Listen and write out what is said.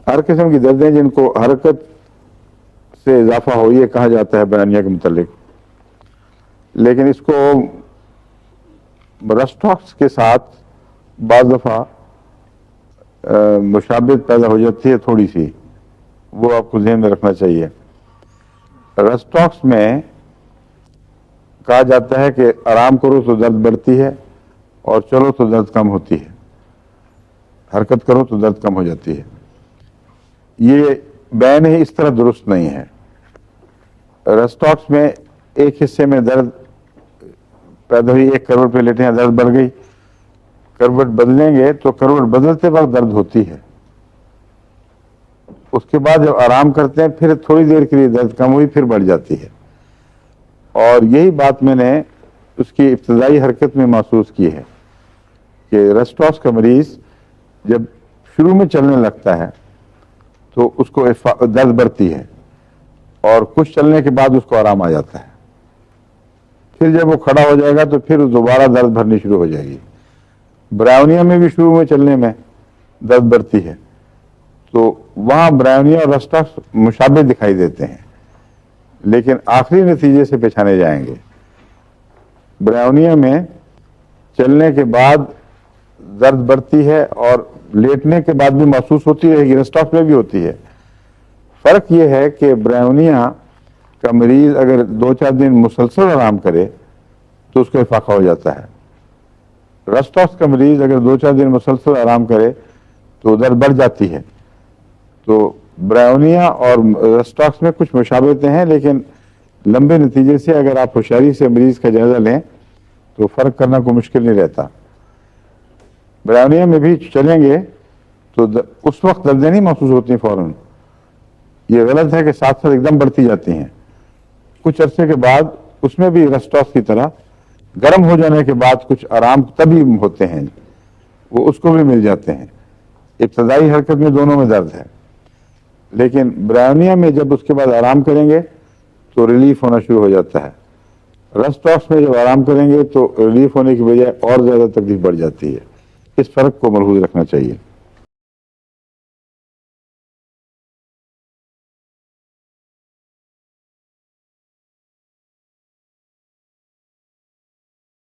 ہر قسم کی دردیں جن کو حرکت سے اضافہ ہو یہ کہا جاتا ہے بیانیہ کے متعلق، لیکن اس کو رسٹاکس کے ساتھ بعض دفعہ مشابہت پیدا ہو جاتی ہے تھوڑی سی، وہ آپ کو ذہن میں رکھنا چاہیے۔ رسٹاکس میں کہا جاتا ہے کہ آرام کرو تو درد بڑھتی ہے اور چلو تو درد کم ہوتی ہے، حرکت کرو تو درد کم ہو جاتی ہے۔ یہ بیان ہی اس طرح درست نہیں ہے۔ رسٹاکس میں ایک حصے میں درد پیدا ہوئی، ایک کروٹ پہ لیٹے ہیں، درد بڑھ گئی، کروٹ بدلیں گے تو کروٹ بدلتے وقت درد ہوتی ہے، اس کے بعد جب آرام کرتے ہیں پھر تھوڑی دیر کے لیے درد کم ہوئی، پھر بڑھ جاتی ہے۔ اور یہی بات میں نے اس کی ابتدائی حرکت میں محسوس کی ہے کہ رسٹاکس کا مریض جب شروع میں چلنے لگتا ہے تو اس کو درد بڑھتی ہے، اور کچھ چلنے کے بعد اس کو آرام آ جاتا ہے، پھر جب وہ کھڑا ہو جائے گا تو پھر دوبارہ درد بھرنی شروع ہو جائے گی۔ برائیونیا میں بھی شروع میں چلنے میں درد بڑھتی ہے، تو وہاں برائیونیا اور رسٹاکس مشابہ دکھائی دیتے ہیں، لیکن آخری نتیجے سے پہچانے جائیں گے۔ برائیونیا میں چلنے کے بعد درد بڑھتی ہے اور لیٹنے کے بعد بھی محسوس ہوتی رہے گی، رسٹاکس میں بھی ہوتی ہے۔ فرق یہ ہے کہ برائیونیا کا مریض اگر 2-4 دن مسلسل آرام کرے تو اس کو افاقہ ہو جاتا ہے۔ رسٹاکس کا مریض اگر 2-4 دن مسلسل آرام کرے تو درد بڑھ جاتی ہے۔ تو برائیونیا اور رسٹاکس میں کچھ مشابہتیں ہیں، لیکن لمبے نتیجے سے اگر آپ ہوشیاری سے مریض کا جائزہ لیں تو فرق کرنا کوئی مشکل نہیں رہتا۔ برائیونیا میں بھی چلیں گے تو اس وقت دردیں نہیں محسوس ہوتی فوراً، یہ غلط ہے کہ ساتھ ساتھ ایک دم بڑھتی جاتی ہیں۔ کچھ عرصے کے بعد اس میں بھی رسٹاکس کی طرح گرم ہو جانے کے بعد کچھ آرام تبھی ہوتے ہیں، وہ اس کو بھی مل جاتے ہیں۔ ابتدائی حرکت میں دونوں میں درد ہے، لیکن برائیونیا میں جب اس کے بعد آرام کریں گے تو ریلیف ہونا شروع ہو جاتا ہے۔ رسٹاکس میں جب آرام کریں گے تو ریلیف ہونے کی بجائے اور زیادہ تکلیف بڑھ جاتی ہے۔ اس فرق کو ملحوظ رکھنا چاہیے۔